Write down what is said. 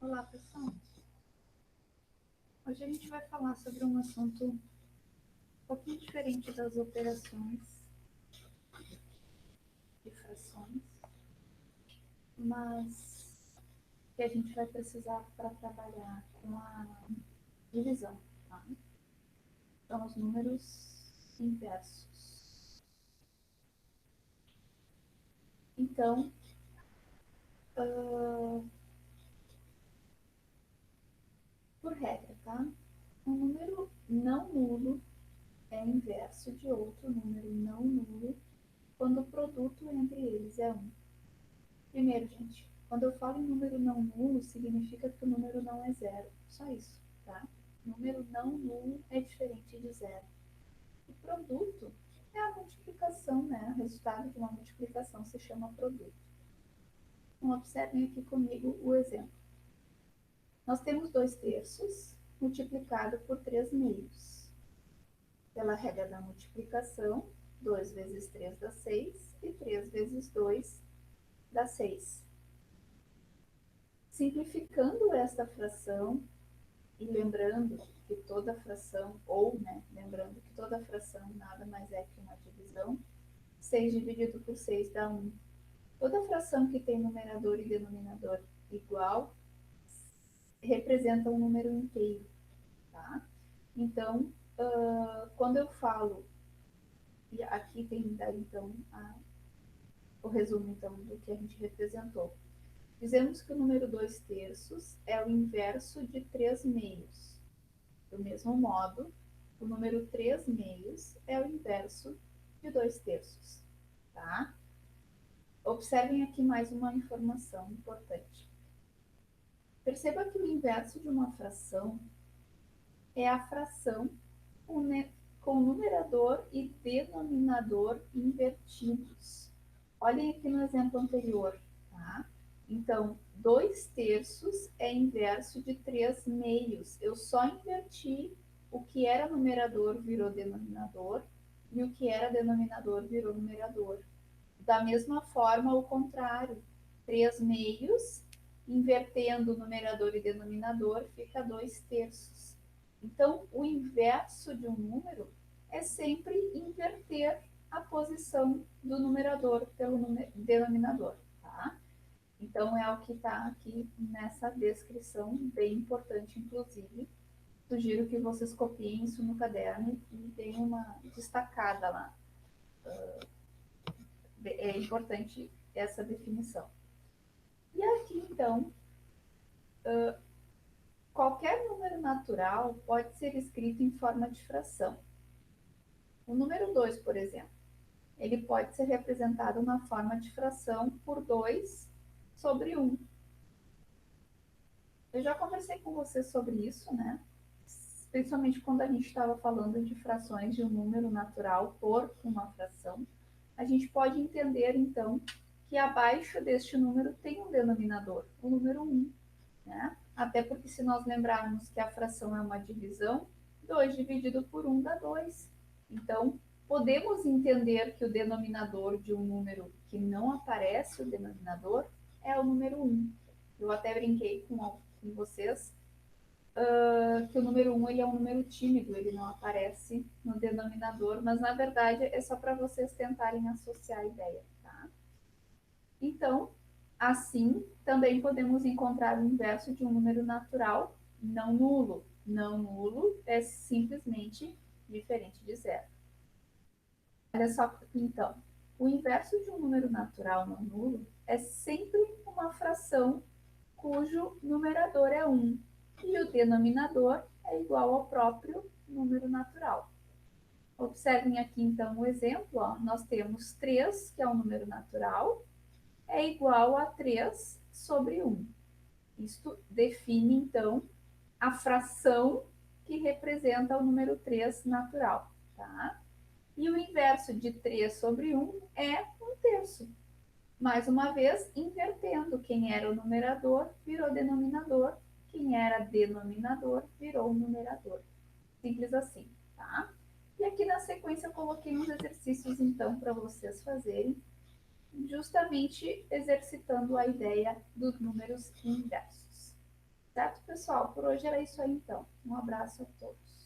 Olá, pessoal. Hoje a gente vai falar sobre um assunto um pouquinho diferente das operações de frações, mas que a gente vai precisar para trabalhar com a divisão, tá? São os números inversos. Então, por regra, tá? Um número não nulo é inverso de outro número não nulo quando o produto entre eles é 1. Primeiro, gente, quando eu falo em número não nulo, significa que o número não é zero. Só isso, tá? Número não nulo é diferente de zero. O produto é a multiplicação, né? O resultado de uma multiplicação se chama produto. Então, observem aqui comigo o exemplo. Nós temos 2/3 multiplicado por 3/2. Pela regra da multiplicação, 2 vezes 3 dá 6 e 3 vezes 2 dá 6. Simplificando esta fração e lembrando que toda fração, lembrando que toda fração nada mais é que uma divisão, 6 dividido por 6 dá 1. Toda fração que tem numerador e denominador igual representa um número inteiro, tá? Então, quando eu falo, e aqui tem daí, então, o resumo então, do que a gente representou. Dizemos que o número 2/3 é o inverso de 3/2. Do mesmo modo, o número 3/2 é o inverso de 2/3. Tá? Observem aqui mais uma informação importante. Perceba que o inverso de uma fração é a fração com numerador e denominador invertidos. Olhem aqui no exemplo anterior. Tá? Então, 2/3 é inverso de 3/2. Eu só inverti o que era numerador virou denominador e o que era denominador virou numerador. Da mesma forma, o contrário. 3/2, invertendo numerador e denominador, fica 2/3. Então, o inverso de um número é sempre inverter a posição do numerador pelo denominador. Tá? Então, é o que está aqui nessa descrição, bem importante, inclusive. Sugiro que vocês copiem isso no caderno e deem uma destacada lá. É importante essa definição. E aqui, então, qualquer número natural pode ser escrito em forma de fração. O número 2, por exemplo, ele pode ser representado na forma de fração por 2/1. Eu já conversei com você sobre isso, né? Principalmente quando a gente estava falando de frações de um número natural por uma fração. A gente pode entender, então, que abaixo deste número tem um denominador, o número 1. Né? Até porque se nós lembrarmos que a fração é uma divisão, 2 dividido por 1 dá 2. Então, podemos entender que o denominador de um número que não aparece o denominador é o número 1. Eu até brinquei com vocês que o número 1 ele é um número tímido, ele não aparece no denominador, mas na verdade é só para vocês tentarem associar a ideia. Tá? Então, assim, também podemos encontrar o inverso de um número natural não nulo. Não nulo é simplesmente diferente de zero. Olha só, então, o inverso de um número natural não nulo é sempre uma fração cujo numerador é 1 e o denominador é igual ao próprio número natural. Observem aqui, então, o exemplo. Ó. Nós temos 3, que é um número natural, é igual a 3/1. Isto define, então, a fração que representa o número 3 natural. Tá? E o inverso de 3/1 é 1/3. Mais uma vez, invertendo. Quem era o numerador virou denominador. Quem era denominador virou numerador. Simples assim. Tá? E aqui na sequência eu coloquei uns exercícios, então, para vocês fazerem justamente exercitando a ideia dos números inversos. Certo, pessoal? Por hoje era isso aí, então. Um abraço a todos.